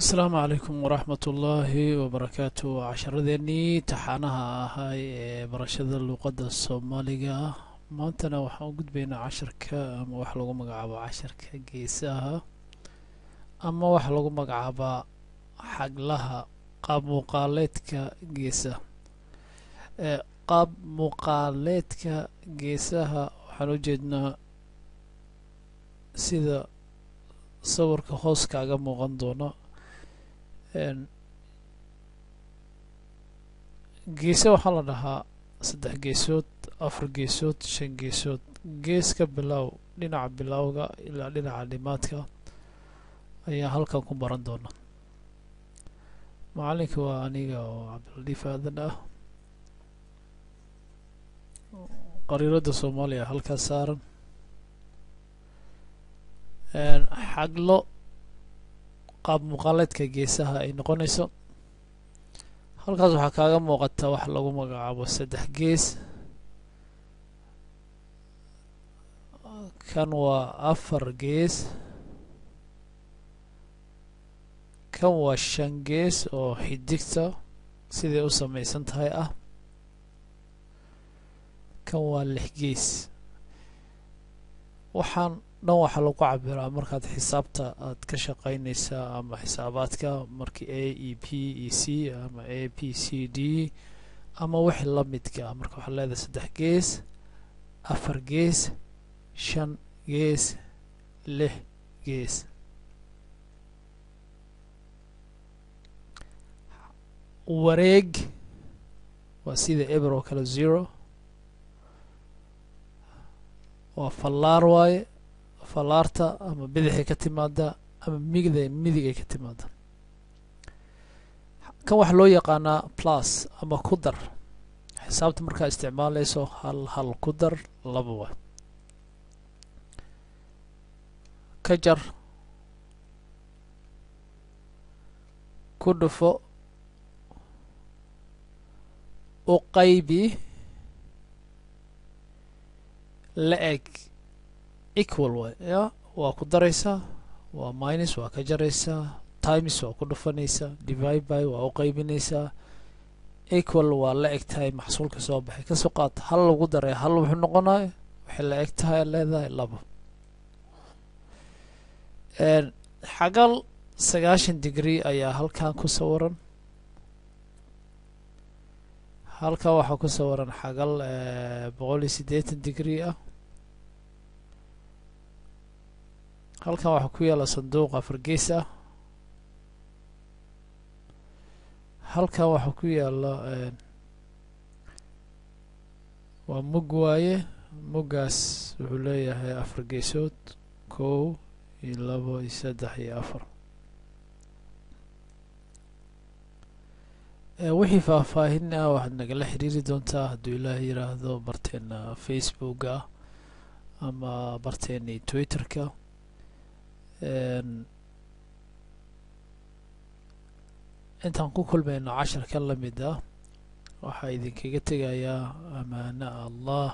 asalaamu calaykum waraxmatullaahi wabarakaatu. casharadeenii taxaanaha ahay ee barashada luuqadda soomaaliga maantana waxaan u gudbaynaa casharka ama wax lagu magacaabo casharka geesaha ama wax lagu magacaabaa xaglaha qaab muuqaaleedka geesaha. qaab muuqaaleedka geesaha waxaan u jeednaa sida sawirka hoos kaaga muuqan doono. geese waxaa la dhahaa 3 geesood 4 geesood 5 geesood. geeska bilow dhinaca bilowga ilaa dhinaca dhimaadka ayaa halkan ku baran doona. macalinka waa aniga oo cabdiladiif aadan ah. qariirada soomaaliya halkaas saaran. xaglo qaab muuqaaleedka geesaha ay noqonayso. halkaas waxaa kaaga muuqata wax lagu magacaabo 3 gees. kan waa 4 gees. kan waa 5 gees oo xidigta siday u samaysan tahay ah. kan waa 6 gees. waxaan dhan waxaa lagu cabiraa markaad xisaabta aad ka shaqaynaysaa ama xisaabaadka markii a e b e c ama a b c d ama wixii la midka ah. marka waxaa leedahay 3 gees 4 gees 5 gees 6 gees. wareeg waa sida eber oo kale 0 waa fallaar waaye. fallaarta ama bidixay ka timaada ama midigay ka timaada. kan waxaa loo yaqaanaa plus ama ku dar. xisaabta markaa isticmaalayso hal ku dar 2 waay. ka jar ku dhufo u qaybi la eg equal way ya waa ku daraysaa waa minus waa ka jaraysaa times waa ku dhufanaysaa divide by waa u qaybinaysaa equal waa la eg tahay maxsuulka soo baxay. kasoo qaad hal lagu daray hal wuxuu noqonaya waxay la eg tahay leedahay 2. xagal 90 degree ayaa halkan ku sawiran. halkan waxaa ku sawiran xagal 180 degree ah. halkan waxaa ku yaala sanduuq 4 gees ah. halkan waxaa ku yaala waa mug waaye. muggaas wuxuu leeyahay 4 geesood 1 iyo 2 iyo 3 iyo 4. wixii faahfaahin ah waxaad nagala xiriiri doontaa hadduu ilaahay yiraahdo barteena facebooka ama barteena twitterka. intaan ku kulmayno casharkan la mid ah waxaa idinkaga tegayaa amaana allah.